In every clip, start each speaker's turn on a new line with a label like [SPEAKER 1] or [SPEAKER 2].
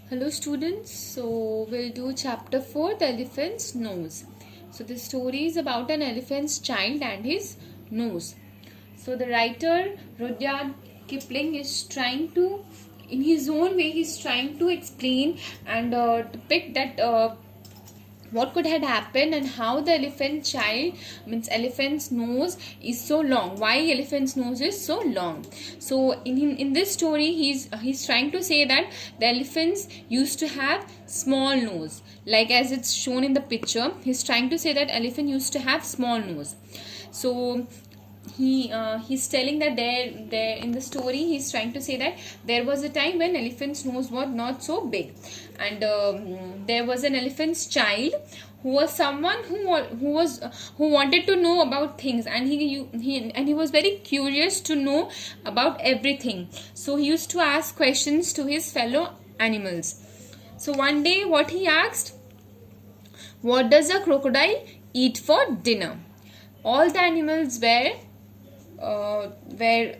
[SPEAKER 1] Hello students, so we'll do chapter 4, the elephant's nose. So the story is about an elephant's child and his nose. So the writer Rudyard Kipling is trying to, in his own way, he's trying to explain and depict that what could have happened and how the elephant's nose is so long, why elephant's nose is so long. So in this story he's trying to say that the elephants used to have small nose, like as it's shown in the picture. He's trying to say that elephant used to have small nose. So he's telling that there in the story he's trying to say that there was a time when elephant's nose was not so big, and there was an elephant's child who was someone who wanted to know about things, and he was very curious to know about everything. So he used to ask questions to his fellow animals. So one day what he asked: what does a crocodile eat for dinner? All the animals were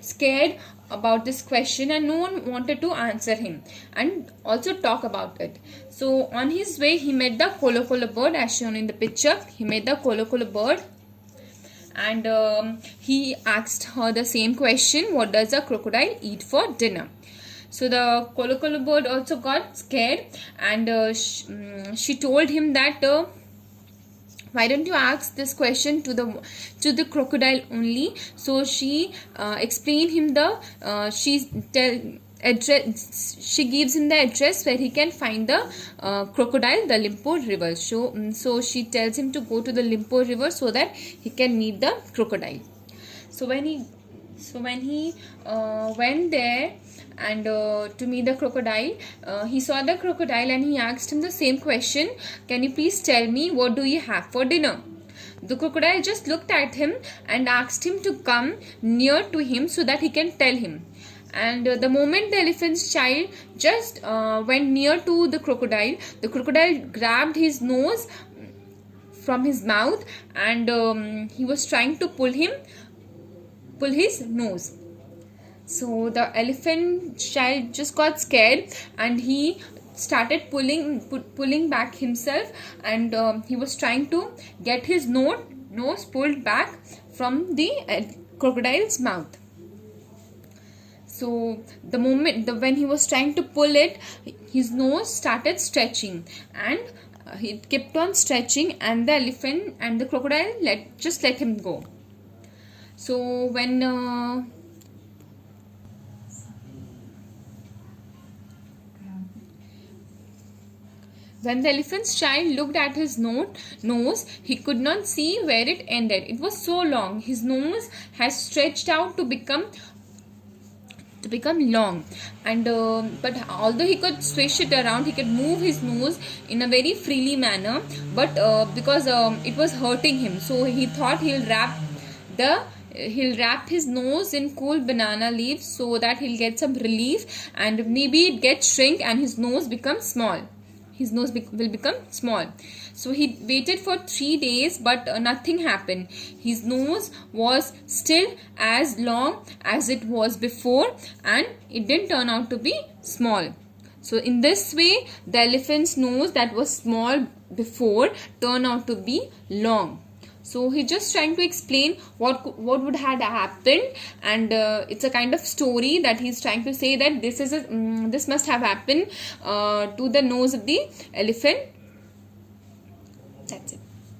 [SPEAKER 1] scared about this question, and no one wanted to answer him and also talk about it. So on his way he met the Kolo bird, as shown in the picture. He met the Kolo bird, and he asked her the same question: what does a crocodile eat for dinner? So the Kolo bird also got scared, and she told him that why don't you ask this question to the crocodile only. So she explained him the she gives him the address where he can find the crocodile, the Limpo river. So she tells him to go to the Limpo river so that he can meet the crocodile. So when he went there and to meet the crocodile, he saw the crocodile and he asked him the same question: can you please tell me, what do you have for dinner? The crocodile just looked at him and asked him to come near to him so that he can tell him. And the moment the elephant's child just went near to the crocodile grabbed his nose from his mouth, and he was trying to pull his nose. So the elephant child just got scared and he started pulling back himself, and he was trying to get his nose pulled back from the crocodile's mouth. So the moment when he was trying to pull it, his nose started stretching, and he kept on stretching, and the elephant and the crocodile let him go. So when the elephant's child looked at his nose, he could not see where it ended. It was so long. His nose has stretched out to become long, and but although he could swish it around, he could move his nose in a very freely manner, but because it was hurting him, so he thought he'll wrap his nose in cool banana leaves so that he'll get some relief, and maybe it gets shrink and his nose becomes small. Will become small. So he waited for 3 days, but nothing happened. His nose was still as long as it was before, and it didn't turn out to be small. So in this way, the elephant's nose that was small before turned out to be long. So he's just trying to explain what would have happened, and it's a kind of story that he's trying to say that this must have happened to the nose of the elephant. That's it.